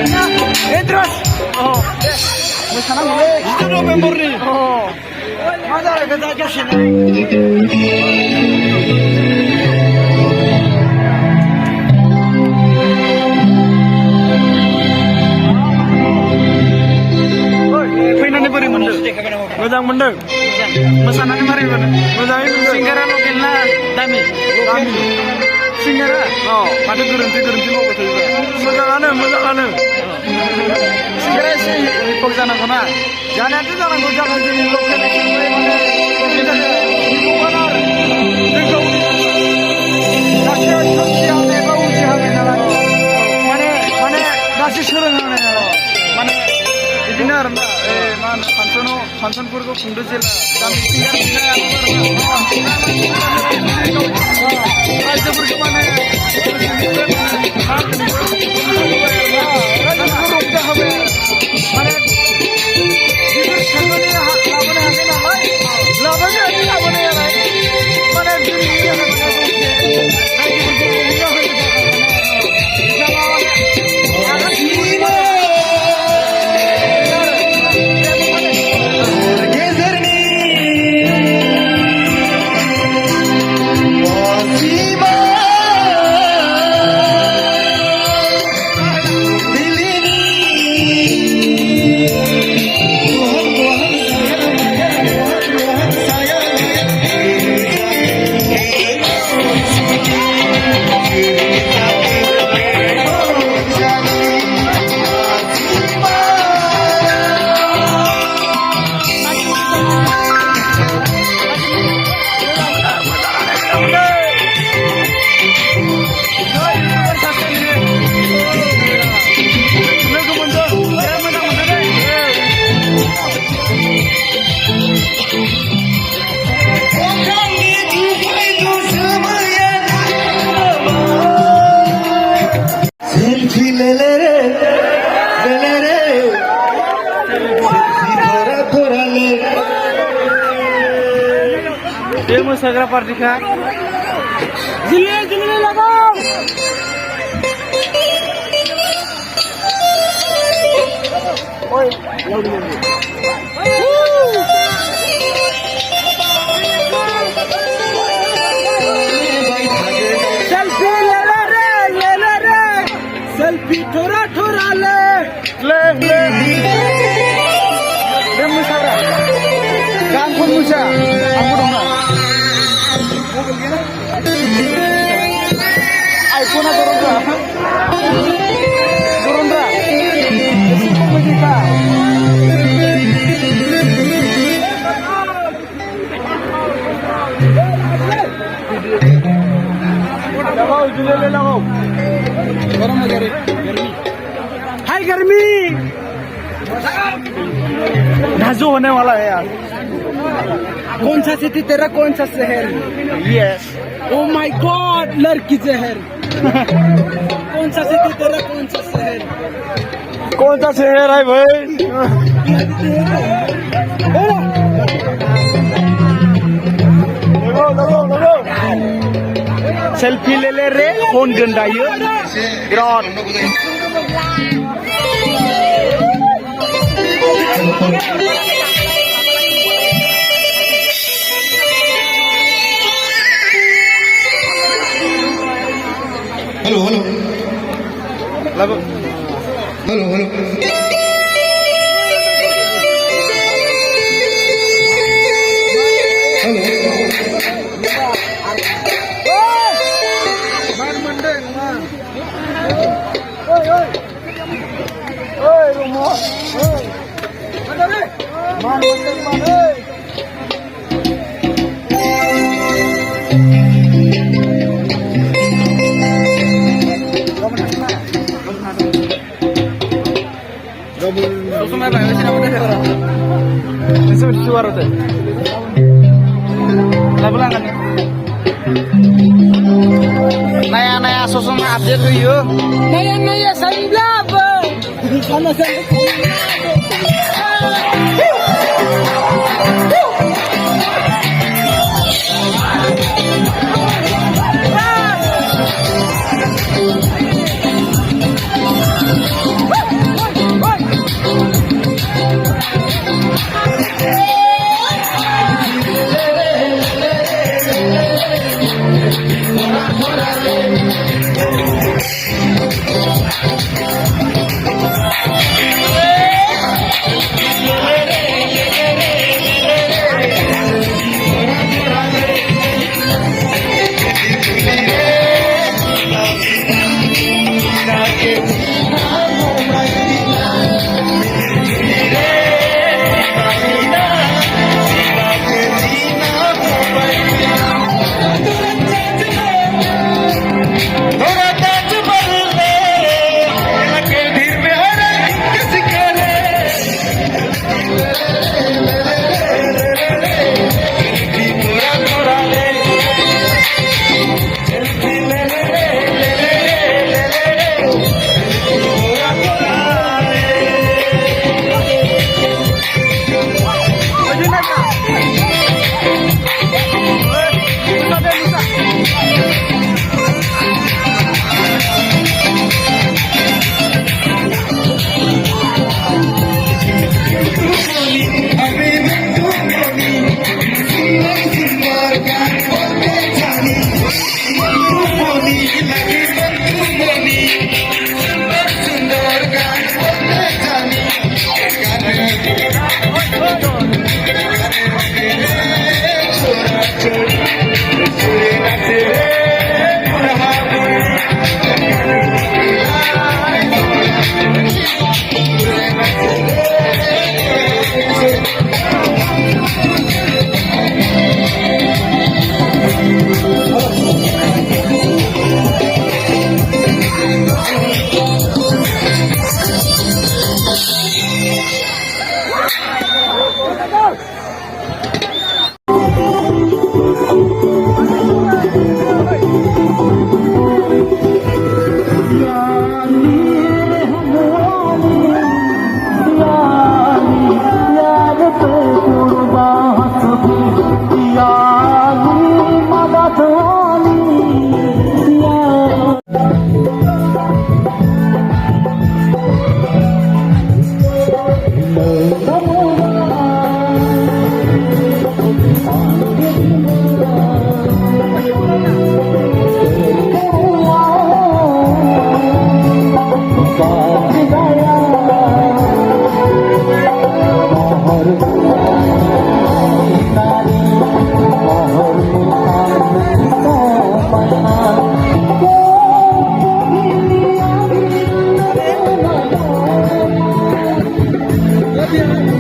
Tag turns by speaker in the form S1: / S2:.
S1: tenang. Terus. Oh. Sana mulai. Itu November nih. Oh. Mana ada kerja sini? Mo장 mendeng. Mesanannya mari mana? Mojangi singgara lokalnya dami. Singgara. Oh, pada gerunti mau betul juga. Mojangan. Singgara sih kok jangan kena. Jangan itu jangan kau jangan jadi lokal mana? Kita ibu mana? Dekau. Nasib sosial mereka ujian mana? Mana nasi serang mana? Mana? Ini arna. Man Hansono Purgo Kundu Jilla kami tinggal Raja Purgomane Demo segera partika. Jili लगाओ. Oi, selfie ले रे. Selfie थोड़ा ले. Demo segera. काम कौन मुझे? Aku dong. iPhone atau berapa? Turun berapa? Sepuluh juta. लगाओ जुले ले लगाओ. गरम हो गया रे. हाय गर्मी. नाजो होने वाला है यार. कौन सा सिटी तेरा कौन सा शहर? यस. Oh my God, लड़की शहर. कौन सा सिटी तेरा कौन सा शहर? कौन सा शहर है भाई? लगाओ. सेल्फी ले रे. फोन गंदायो. ग्रॉन.
S2: Halo.
S1: Lalu.
S2: Halo.
S1: Man mendeng man. Oi, rumah. Mana ni? Man mendeng man. Susumnya apa? Masih apa dah? Masih suara tu. Labelan kan? Naya susumnya update tu yo. Naya sunblock. Sama.
S3: Yeah.